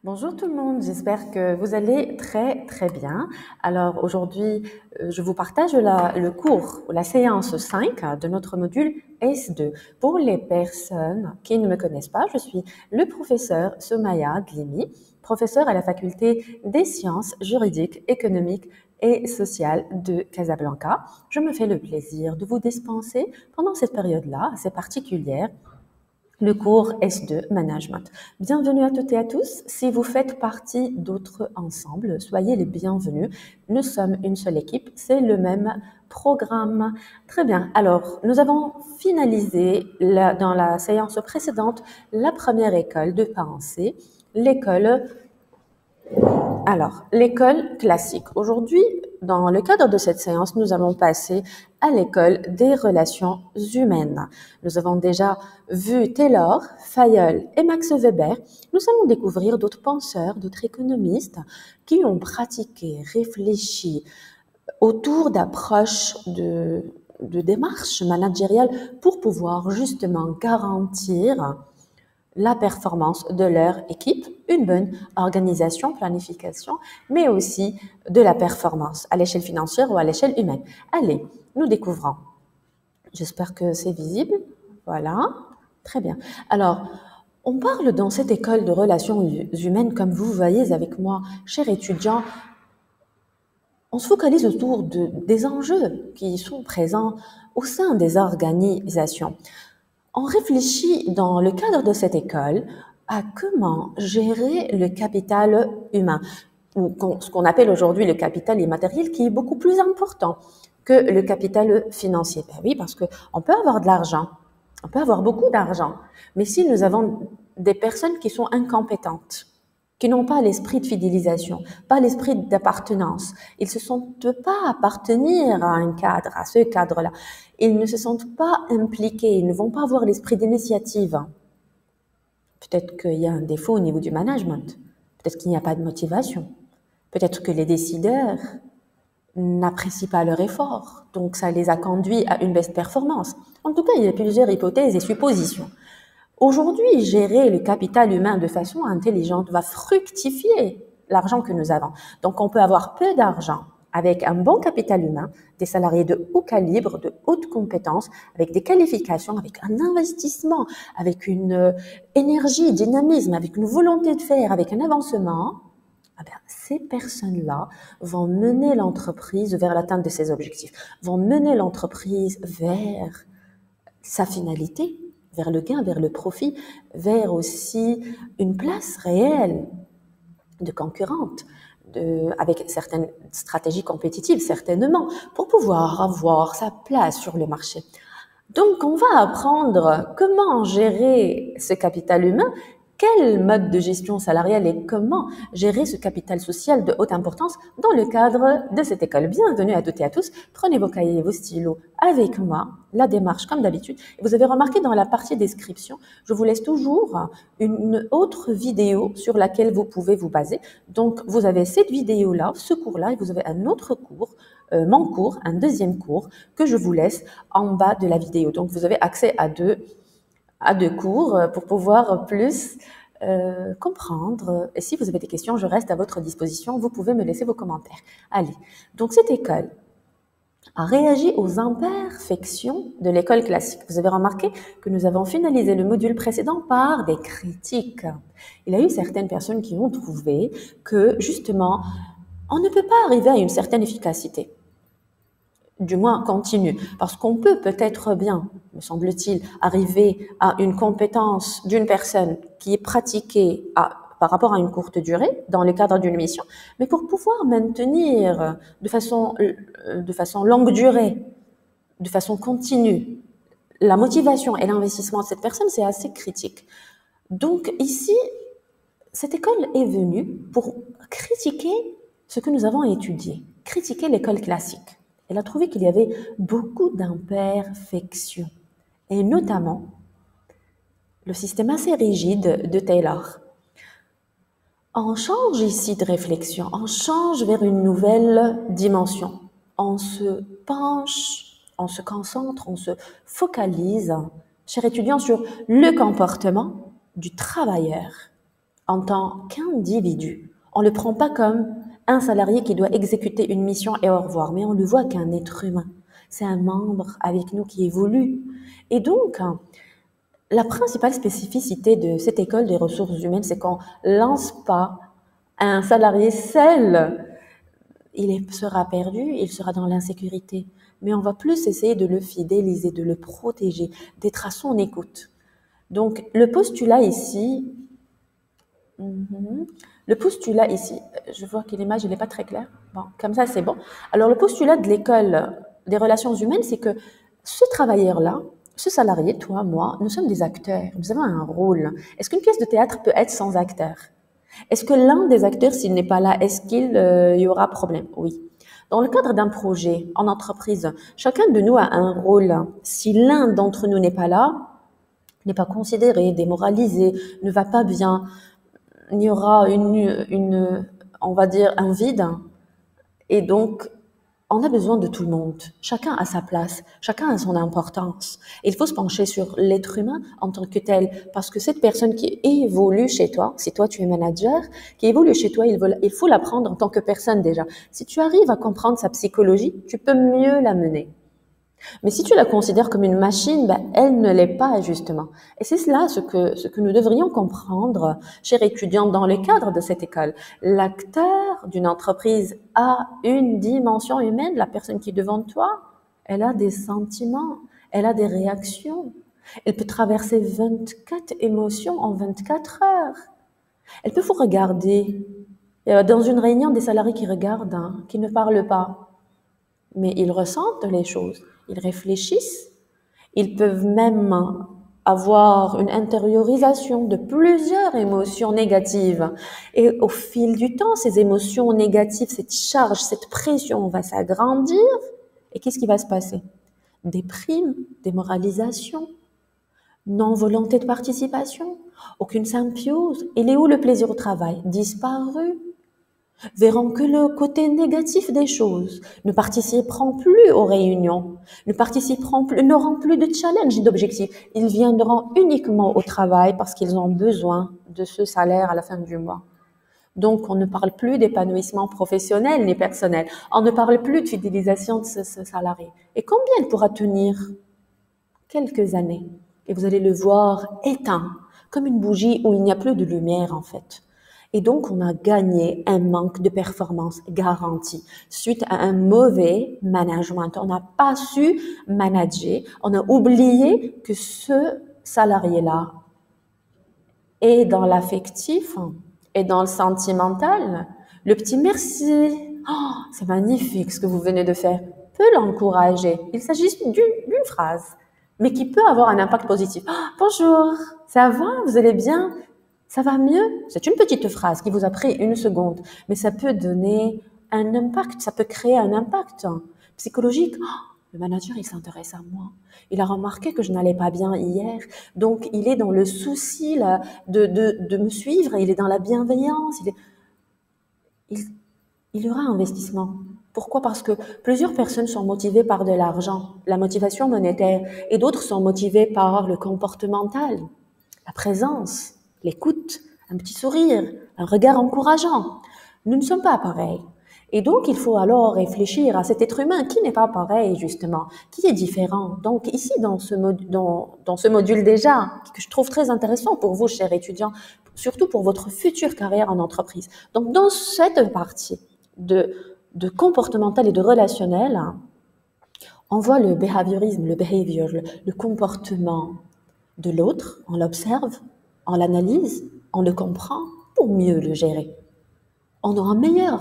Bonjour tout le monde, j'espère que vous allez très bien. Alors aujourd'hui, je vous partage le cours, la séance 5 de notre module S2. Pour les personnes qui ne me connaissent pas, je suis le professeur Somaya Glimi, professeur à la faculté des sciences juridiques, économiques et sociales de Casablanca. Je me fais le plaisir de vous dispenser pendant cette période-là, assez particulière, le cours S2 Management. Bienvenue à toutes et à tous. Si vous faites partie d'autres ensembles, soyez les bienvenus. Nous sommes une seule équipe, c'est le même programme. Très bien. Alors, nous avons finalisé dans la séance précédente la première école de pensée, l'école classique. Aujourd'hui, dans le cadre de cette séance, nous allons passer à l'école des relations humaines. Nous avons déjà vu Taylor, Fayol et Max Weber. Nous allons découvrir d'autres penseurs, d'autres économistes qui ont pratiqué, réfléchi autour d'approches de démarches managériales pour pouvoir justement garantir la performance de leur équipe, une bonne organisation, planification, mais aussi de la performance à l'échelle financière ou à l'échelle humaine. Allez, nous découvrons. J'espère que c'est visible. Voilà, très bien. Alors, on parle dans cette école de relations humaines, comme vous voyez avec moi, chers étudiants, on se focalise autour des enjeux qui sont présents au sein des organisations. On réfléchit dans le cadre de cette école à comment gérer le capital humain, ou ce qu'on appelle aujourd'hui le capital immatériel, qui est beaucoup plus important que le capital financier. Ben oui, parce qu'on peut avoir de l'argent, on peut avoir beaucoup d'argent, mais si nous avons des personnes qui sont incompétentes, qui n'ont pas l'esprit de fidélisation, pas l'esprit d'appartenance. Ils ne se sentent pas appartenir à un cadre, à ce cadre-là. Ils ne se sentent pas impliqués, ils ne vont pas avoir l'esprit d'initiative. Peut-être qu'il y a un défaut au niveau du management. Peut-être qu'il n'y a pas de motivation. Peut-être que les décideurs n'apprécient pas leur effort. Donc, ça les a conduits à une baisse de performance. En tout cas, il y a plusieurs hypothèses et suppositions. Aujourd'hui, gérer le capital humain de façon intelligente va fructifier l'argent que nous avons. Donc, on peut avoir peu d'argent avec un bon capital humain, des salariés de haut calibre, de haute compétence, avec des qualifications, avec un investissement, avec une énergie, dynamisme, avec une volonté de faire, avec un avancement. Eh bien, ces personnes-là vont mener l'entreprise vers l'atteinte de ses objectifs, vont mener l'entreprise vers sa finalité, vers le gain, vers le profit, vers aussi une place réelle de concurrente, avec certaines stratégies compétitives, certainement, pour pouvoir avoir sa place sur le marché. Donc, on va apprendre comment gérer ce capital humain, quel mode de gestion salariale et comment gérer ce capital social de haute importance dans le cadre de cette école. Bienvenue à toutes et à tous. Prenez vos cahiers et vos stylos avec moi, la démarche comme d'habitude. Vous avez remarqué dans la partie description, je vous laisse toujours une autre vidéo sur laquelle vous pouvez vous baser. Donc, vous avez cette vidéo-là, ce cours-là, et vous avez un autre cours, mon cours, un deuxième cours que je vous laisse en bas de la vidéo. Donc, vous avez accès à deux cours pour pouvoir plus comprendre. Et si vous avez des questions, je reste à votre disposition. Vous pouvez me laisser vos commentaires. Allez, donc cette école a réagi aux imperfections de l'école classique. Vous avez remarqué que nous avons finalisé le module précédent par des critiques. Il y a eu certaines personnes qui ont trouvé que, justement, on ne peut pas arriver à une certaine efficacité, du moins continue, parce qu'on peut peut-être bien, me semble-t-il, arriver à une compétence d'une personne qui est pratiquée par rapport à une courte durée dans le cadre d'une mission, mais pour pouvoir maintenir de façon longue durée, de façon continue, la motivation et l'investissement de cette personne, c'est assez critique. Donc ici, cette école est venue pour critiquer ce que nous avons étudié, critiquer l'école classique. Elle a trouvé qu'il y avait beaucoup d'imperfections, et notamment le système assez rigide de Taylor. On change ici de réflexion, on change vers une nouvelle dimension. On se penche, on se concentre, on se focalise, chers étudiants, sur le comportement du travailleur en tant qu'individu. On ne le prend pas comme un salarié qui doit exécuter une mission et au revoir, mais on le voit qu'un être humain. C'est un membre avec nous qui évolue. Et donc, la principale spécificité de cette école des ressources humaines, c'est qu'on ne lance pas un salarié seul. Sera perdu, il sera dans l'insécurité. Mais on va plus essayer de le fidéliser, de le protéger, d'être à son écoute. Donc, le postulat ici, je vois que l'image n'est pas très claire. Bon, comme ça, c'est bon. Alors, le postulat de l'école des relations humaines, c'est que ce travailleur-là, ce salarié, toi, moi, nous sommes des acteurs. Nous avons un rôle. Est-ce qu'une pièce de théâtre peut être sans acteur? Est-ce que l'un des acteurs, s'il n'est pas là, est-ce qu'il y aura problème? Oui. Dans le cadre d'un projet en entreprise, chacun de nous a un rôle. Si l'un d'entre nous n'est pas là, n'est pas considéré, démoralisé, ne va pas bien, il y aura on va dire, un vide. Et donc, on a besoin de tout le monde. Chacun a sa place, chacun a son importance. Il faut se pencher sur l'être humain en tant que tel, parce que cette personne qui évolue chez toi, si toi tu es manager, qui évolue chez toi, il faut l'apprendre en tant que personne déjà. Si tu arrives à comprendre sa psychologie, tu peux mieux la mener. Mais si tu la considères comme une machine, elle ne l'est pas justement. Et c'est cela ce que nous devrions comprendre, chers étudiants, dans le cadre de cette école. L'acteur d'une entreprise a une dimension humaine. La personne qui est devant toi, elle a des sentiments, elle a des réactions. Elle peut traverser 24 émotions en 24 heures. Elle peut vous regarder. Il y a dans une réunion des salariés qui regardent, qui ne parlent pas. Mais ils ressentent les choses, ils réfléchissent, ils peuvent même avoir une intériorisation de plusieurs émotions négatives. Et au fil du temps, ces émotions négatives, cette charge, cette pression va s'agrandir. Et qu'est-ce qui va se passer? Déprime, démoralisation, non-volonté de participation, aucune symbiose. Il est où le plaisir au travail? Disparu. Verront que le côté négatif des choses, ne participeront plus aux réunions, n'auront plus de challenge et d'objectifs. Ils viendront uniquement au travail parce qu'ils ont besoin de ce salaire à la fin du mois. Donc, on ne parle plus d'épanouissement professionnel ni personnel. On ne parle plus de fidélisation de ce salarié. Et combien il pourra tenir? Quelques années. Et vous allez le voir éteint, comme une bougie où il n'y a plus de lumière en fait. Et donc, on a gagné un manque de performance garanti suite à un mauvais management. On n'a pas su manager. On a oublié que ce salarié-là est dans l'affectif et dans le sentimental. Le petit merci. Oh, c'est magnifique ce que vous venez de faire. Peut l'encourager. Il s'agit d'une phrase, mais qui peut avoir un impact positif. Oh, bonjour, ça va? Vous allez bien? Ça va mieux? C'est une petite phrase qui vous a pris une seconde, mais ça peut donner un impact, ça peut créer un impact psychologique. Oh, le manager, il s'intéresse à moi. Il a remarqué que je n'allais pas bien hier, donc il est dans le souci là, de me suivre, il est dans la bienveillance. Il y aura investissement. Pourquoi? Parce que plusieurs personnes sont motivées par de l'argent, la motivation monétaire, et d'autres sont motivées par le comportemental, la présence, l'écoute, un petit sourire, un regard encourageant. Nous ne sommes pas pareils. Et donc, il faut alors réfléchir à cet être humain qui n'est pas pareil, justement, qui est différent. Donc, ici, dans ce module déjà, que je trouve très intéressant pour vous, chers étudiants, surtout pour votre future carrière en entreprise. Donc, dans cette partie de comportemental et de relationnel, on voit le behaviorisme, le comportement de l'autre, on l'observe, on l'analyse, on le comprend pour mieux le gérer. On aura un meilleur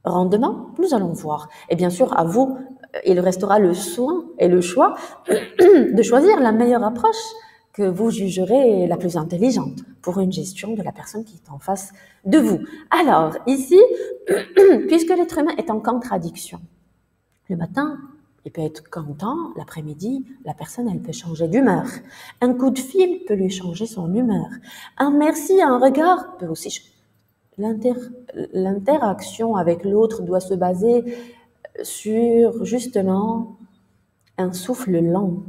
rendement, nous allons voir. Et bien sûr, à vous, il restera le soin et le choix de choisir la meilleure approche que vous jugerez la plus intelligente pour une gestion de la personne qui est en face de vous. Alors, ici, puisque l'être humain est en contradiction, le matin, il peut être content, l'après-midi, la personne, elle peut changer d'humeur. Un coup de fil peut lui changer son humeur. Un merci, un regard peut aussi changer. L'interaction avec l'autre doit se baser sur, justement, un souffle lent,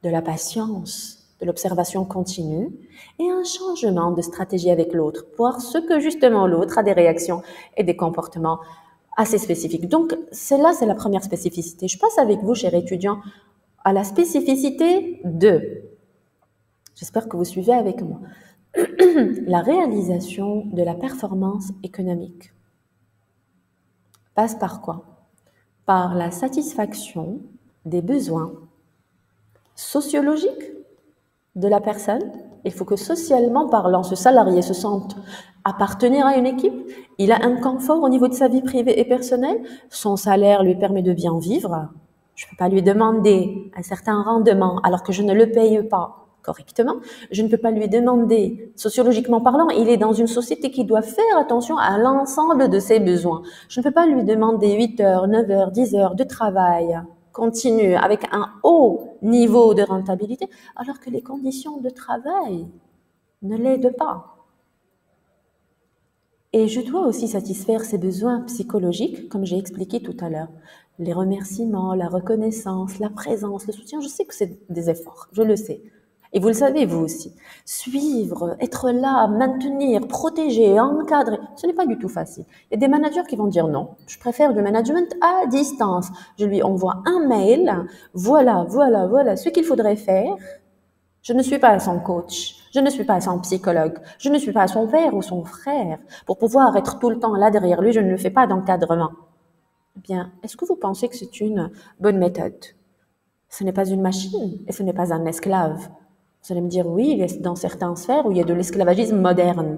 de la patience, de l'observation continue et un changement de stratégie avec l'autre, voir ce que justement l'autre a des réactions et des comportements assez spécifiques. Donc, c'est la première spécificité. Je passe avec vous, chers étudiants, à la spécificité 2. J'espère que vous suivez avec moi. La réalisation de la performance économique passe par quoi? Par la satisfaction des besoins sociologiques de la personne. Il faut que socialement parlant, ce salarié se sente appartenir à une équipe. Il a un confort au niveau de sa vie privée et personnelle. Son salaire lui permet de bien vivre. Je ne peux pas lui demander un certain rendement alors que je ne le paye pas correctement. Je ne peux pas lui demander, sociologiquement parlant, il est dans une société qui doit faire attention à l'ensemble de ses besoins. Je ne peux pas lui demander 8 heures, 9 heures, 10 heures de travail continu avec un haut niveau de rentabilité alors que les conditions de travail ne l'aident pas. Et je dois aussi satisfaire ses besoins psychologiques, comme j'ai expliqué tout à l'heure. Les remerciements, la reconnaissance, la présence, le soutien, je sais que c'est des efforts, je le sais. Et vous le savez, vous aussi. Suivre, être là, maintenir, protéger, encadrer, ce n'est pas du tout facile. Il y a des managers qui vont dire non, je préfère du management à distance. Je lui envoie un mail, voilà ce qu'il faudrait faire. Je ne suis pas son coach, je ne suis pas son psychologue, je ne suis pas son père ou son frère. Pour pouvoir être tout le temps là derrière lui, je ne le fais pas d'encadrement. Eh bien, est-ce que vous pensez que c'est une bonne méthode? Ce n'est pas une machine et ce n'est pas un esclave. Vous allez me dire, oui, il y a dans certaines sphères où il y a de l'esclavagisme moderne.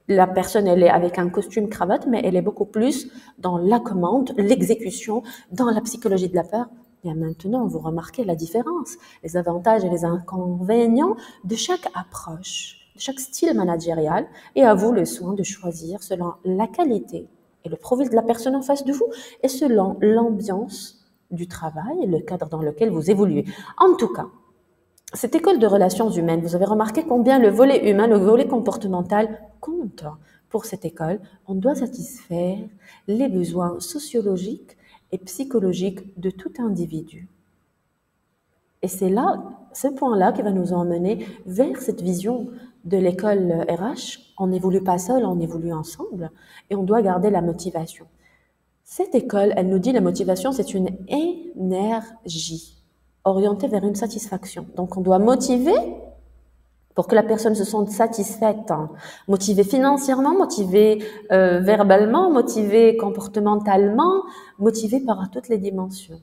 La personne, elle est avec un costume cravate, mais elle est beaucoup plus dans la commande, l'exécution, dans la psychologie de la peur. Bien maintenant, vous remarquez la différence, les avantages et les inconvénients de chaque approche, de chaque style managérial, et à vous le soin de choisir selon la qualité et le profil de la personne en face de vous, et selon l'ambiance du travail et le cadre dans lequel vous évoluez. En tout cas, cette école de relations humaines, vous avez remarqué combien le volet humain, le volet comportemental compte pour cette école. On doit satisfaire les besoins sociologiques et psychologiques de tout individu. Et c'est là, ce point-là qui va nous emmener vers cette vision de l'école RH. On n'évolue pas seul, on évolue ensemble et on doit garder la motivation. Cette école, elle nous dit la motivation, c'est une énergie orientée vers une satisfaction. Donc, on doit motiver pour que la personne se sente satisfaite, motivée financièrement, motivée verbalement, motivée comportementalement, motivée par toutes les dimensions.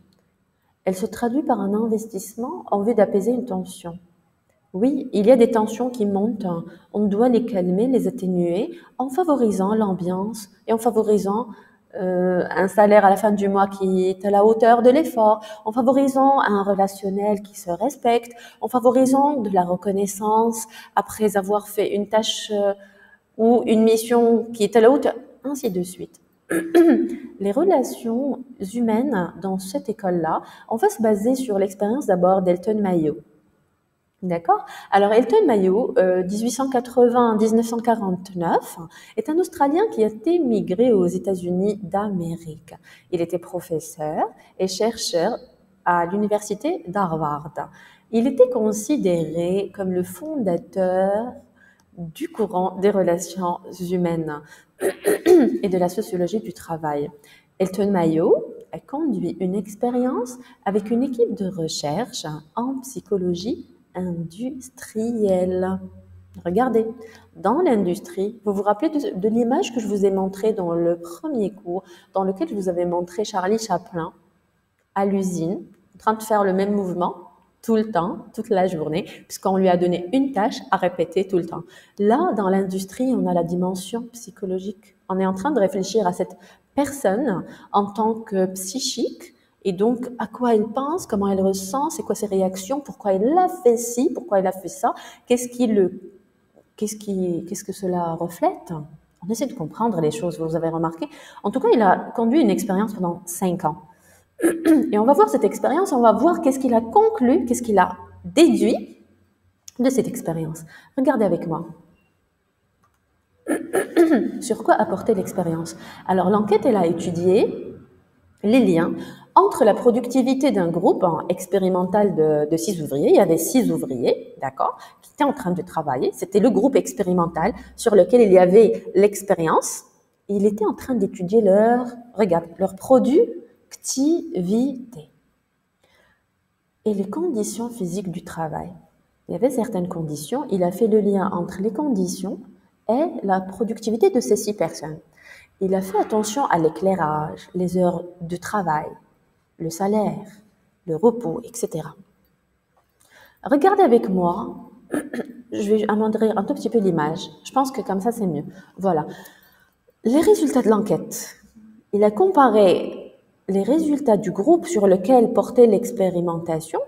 Elle se traduit par un investissement en vue d'apaiser une tension. Oui, il y a des tensions qui montent, on doit les calmer, les atténuer en favorisant l'ambiance et en favorisant un salaire à la fin du mois qui est à la hauteur de l'effort, en favorisant un relationnel qui se respecte, en favorisant de la reconnaissance après avoir fait une tâche ou une mission qui est à la hauteur, ainsi de suite. Les relations humaines dans cette école-là, on va se baser sur l'expérience d'abord d'Elton Mayo. D'accord? Alors, Elton Mayo, 1880-1949, est un Australien qui a émigré aux États-Unis d'Amérique. Il était professeur et chercheur à l'université d'Harvard. Il était considéré comme le fondateur du courant des relations humaines et de la sociologie du travail. Elton Mayo a conduit une expérience avec une équipe de recherche en psychologie industrielle. Regardez, dans l'industrie, vous vous rappelez de l'image que je vous ai montrée dans le premier cours, dans lequel je vous avais montré Charlie Chaplin à l'usine, en train de faire le même mouvement tout le temps, toute la journée, puisqu'on lui a donné une tâche à répéter tout le temps. Là, dans l'industrie, on a la dimension psychologique. On est en train de réfléchir à cette personne en tant que psychique, et donc à quoi elle pense, comment elle ressent, c'est quoi ses réactions, pourquoi elle a fait ci, pourquoi elle a fait ça, qu'est-ce que cela reflète. On essaie de comprendre les choses, vous avez remarqué. En tout cas, il a conduit une expérience pendant 5 ans. Et on va voir cette expérience, on va voir qu'est-ce qu'il a conclu, qu'est-ce qu'il a déduit de cette expérience. Regardez avec moi. Sur quoi apporter l'expérience? Alors, l'enquête, elle a étudié les liens Entre la productivité d'un groupe expérimental de 6 ouvriers, il y avait 6 ouvriers, d'accord, qui étaient en train de travailler. C'était le groupe expérimental sur lequel il y avait l'expérience. Il était en train d'étudier leur productivité et les conditions physiques du travail. Il y avait certaines conditions. Il a fait le lien entre les conditions et la productivité de ces 6 personnes. Il a fait attention à l'éclairage, les heures de travail, le salaire, le repos, etc. Regardez avec moi, je vais amoindrir un tout petit peu l'image. Je pense que comme ça, c'est mieux. Voilà. Les résultats de l'enquête. Il a comparé les résultats du groupe sur lequel portait l'expérimentation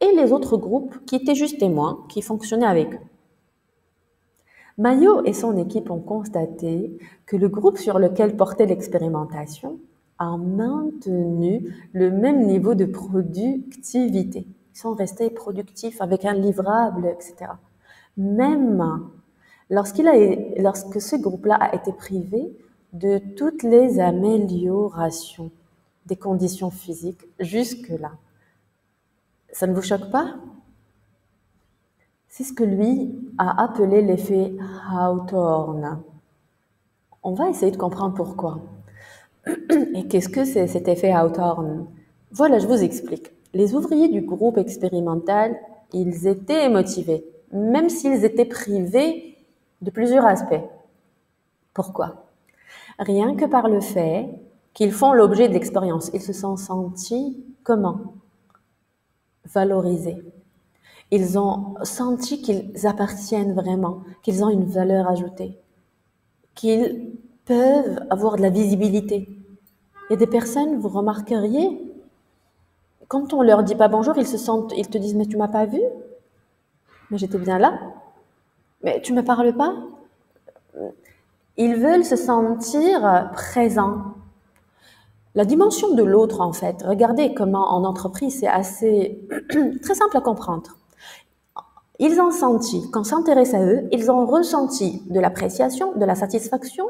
et les autres groupes qui étaient juste témoins, qui fonctionnaient avec eux. Mayo et son équipe ont constaté que le groupe sur lequel portait l'expérimentation a maintenu le même niveau de productivité. Ils sont restés productifs avec un livrable, etc. Même lorsque ce groupe-là a été privé de toutes les améliorations des conditions physiques jusque-là. Ça ne vous choque pas? C'est ce que lui a appelé l'effet Hawthorne. On va essayer de comprendre pourquoi. Et qu'est-ce que c'est cet effet Hawthorne? Voilà, je vous explique. Les ouvriers du groupe expérimental, ils étaient motivés, même s'ils étaient privés de plusieurs aspects. Pourquoi? Rien que par le fait qu'ils font l'objet de l'expérience. Ils se sont sentis comment? Valorisés. Ils ont senti qu'ils appartiennent vraiment, qu'ils ont une valeur ajoutée, qu'ils peuvent avoir de la visibilité. Il y a des personnes, vous remarqueriez, quand on leur dit pas bonjour, ils te disent mais tu m'as pas vu? Mais j'étais bien là. Mais tu me parles pas? Ils veulent se sentir présents. La dimension de l'autre, en fait, regardez comment en entreprise c'est assez très simple à comprendre. Ils ont senti, qu'on s'intéresse à eux, ils ont ressenti de l'appréciation, de la satisfaction,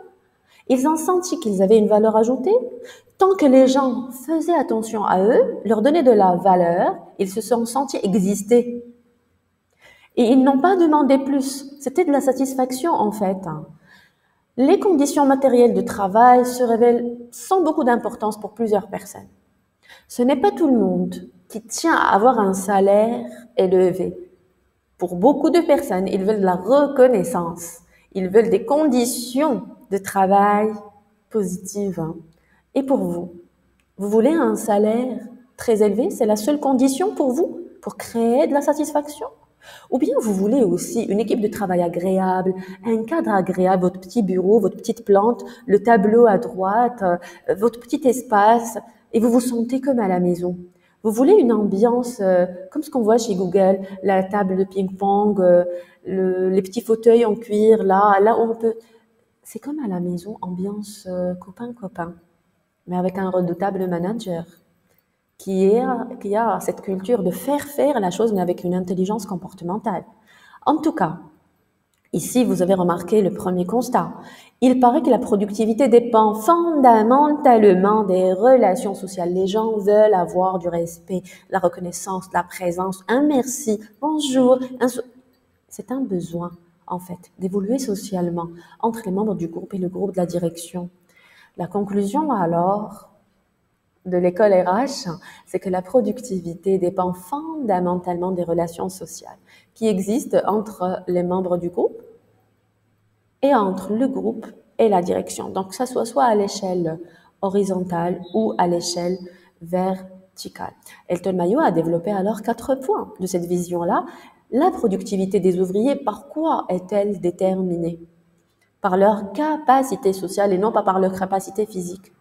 ils ont senti qu'ils avaient une valeur ajoutée. Tant que les gens faisaient attention à eux, leur donnaient de la valeur, ils se sont sentis exister. Et ils n'ont pas demandé plus. C'était de la satisfaction, en fait. Les conditions matérielles de travail se révèlent sans beaucoup d'importance pour plusieurs personnes. Ce n'est pas tout le monde qui tient à avoir un salaire élevé. Pour beaucoup de personnes, ils veulent de la reconnaissance. Ils veulent des conditions de travail positives. Et pour vous, vous voulez un salaire très élevé? C'est la seule condition pour vous, pour créer de la satisfaction? Ou bien vous voulez aussi une équipe de travail agréable, un cadre agréable, votre petit bureau, votre petite plante, le tableau à droite, votre petit espace, et vous vous sentez comme à la maison. Vous voulez une ambiance comme ce qu'on voit chez Google, la table de ping-pong, les petits fauteuils en cuir, là où on peut... C'est comme à la maison, ambiance copain-copain, mais avec un redoutable manager qui a cette culture de faire la chose, mais avec une intelligence comportementale. En tout cas, ici, vous avez remarqué le premier constat. Il paraît que la productivité dépend fondamentalement des relations sociales. Les gens veulent avoir du respect, la reconnaissance, la présence, un merci, bonjour. C'est un besoin, en fait, d'évoluer socialement entre les membres du groupe et le groupe de la direction. La conclusion, alors, de l'école RH, c'est que la productivité dépend fondamentalement des relations sociales qui existent entre les membres du groupe et entre le groupe et la direction. Donc, que ça soit à l'échelle horizontale ou à l'échelle verticale. Elton Mayo a développé alors 4 points de cette vision-là. La productivité des ouvriers, par quoi est-elle déterminée? Par leur capacité sociale et non pas par leur capacité physique.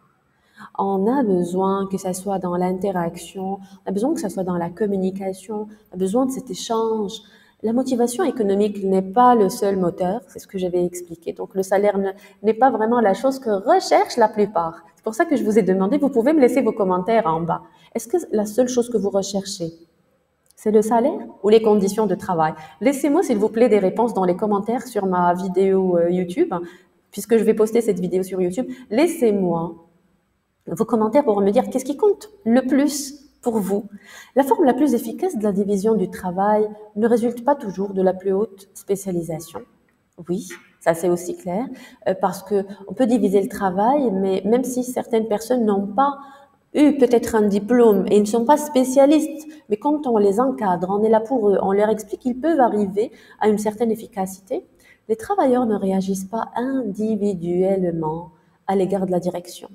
On a besoin que ça soit dans l'interaction, on a besoin que ça soit dans la communication, on a besoin de cet échange. La motivation économique n'est pas le seul moteur, c'est ce que j'avais expliqué. Donc le salaire n'est pas vraiment la chose que recherchent la plupart. C'est pour ça que je vous ai demandé, vous pouvez me laisser vos commentaires en bas. Est-ce que la seule chose que vous recherchez, c'est le salaire ou les conditions de travail? Laissez-moi s'il vous plaît des réponses dans les commentaires sur ma vidéo YouTube, puisque je vais poster cette vidéo sur YouTube. Laissez-moi Vos commentaires pourront me dire qu'est-ce qui compte le plus pour vous. La forme la plus efficace de la division du travail ne résulte pas toujours de la plus haute spécialisation. Oui, ça c'est aussi clair, parce que on peut diviser le travail, mais même si certaines personnes n'ont pas eu peut-être un diplôme et ils ne sont pas spécialistes, mais quand on les encadre, on est là pour eux, on leur explique qu'ils peuvent arriver à une certaine efficacité, les travailleurs ne réagissent pas individuellement à l'égard de la direction,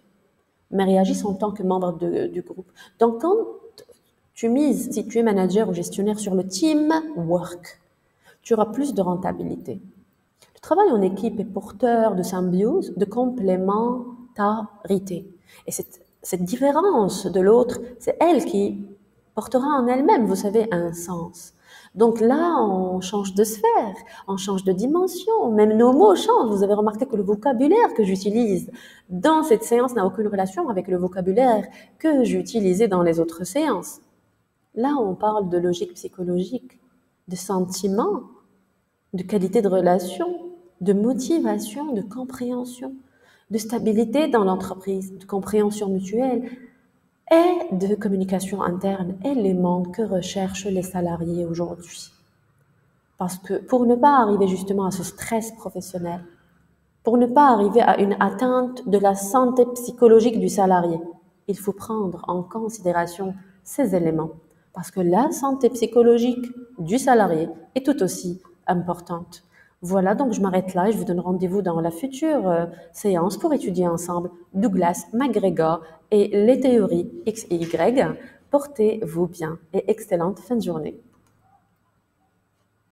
mais réagissent en tant que membres du groupe. Donc quand tu mises, si tu es manager ou gestionnaire, sur le teamwork, tu auras plus de rentabilité. Le travail en équipe est porteur de symbiose, de complémentarité. Et cette différence de l'autre, c'est elle qui portera en elle-même, vous savez, un sens. Donc là, on change de sphère, on change de dimension, même nos mots changent. Vous avez remarqué que le vocabulaire que j'utilise dans cette séance n'a aucune relation avec le vocabulaire que j'utilisais dans les autres séances. Là, on parle de logique psychologique, de sentiments, de qualité de relation, de motivation, de compréhension, de stabilité dans l'entreprise, de compréhension mutuelle et de communication interne, éléments que recherchent les salariés aujourd'hui. Parce que pour ne pas arriver justement à ce stress professionnel, pour ne pas arriver à une atteinte de la santé psychologique du salarié, il faut prendre en considération ces éléments. Parce que la santé psychologique du salarié est tout aussi importante. Voilà, donc je m'arrête là et je vous donne rendez-vous dans la future séance pour étudier ensemble Douglas McGregor et les théories X et Y. Portez-vous bien et excellente fin de journée.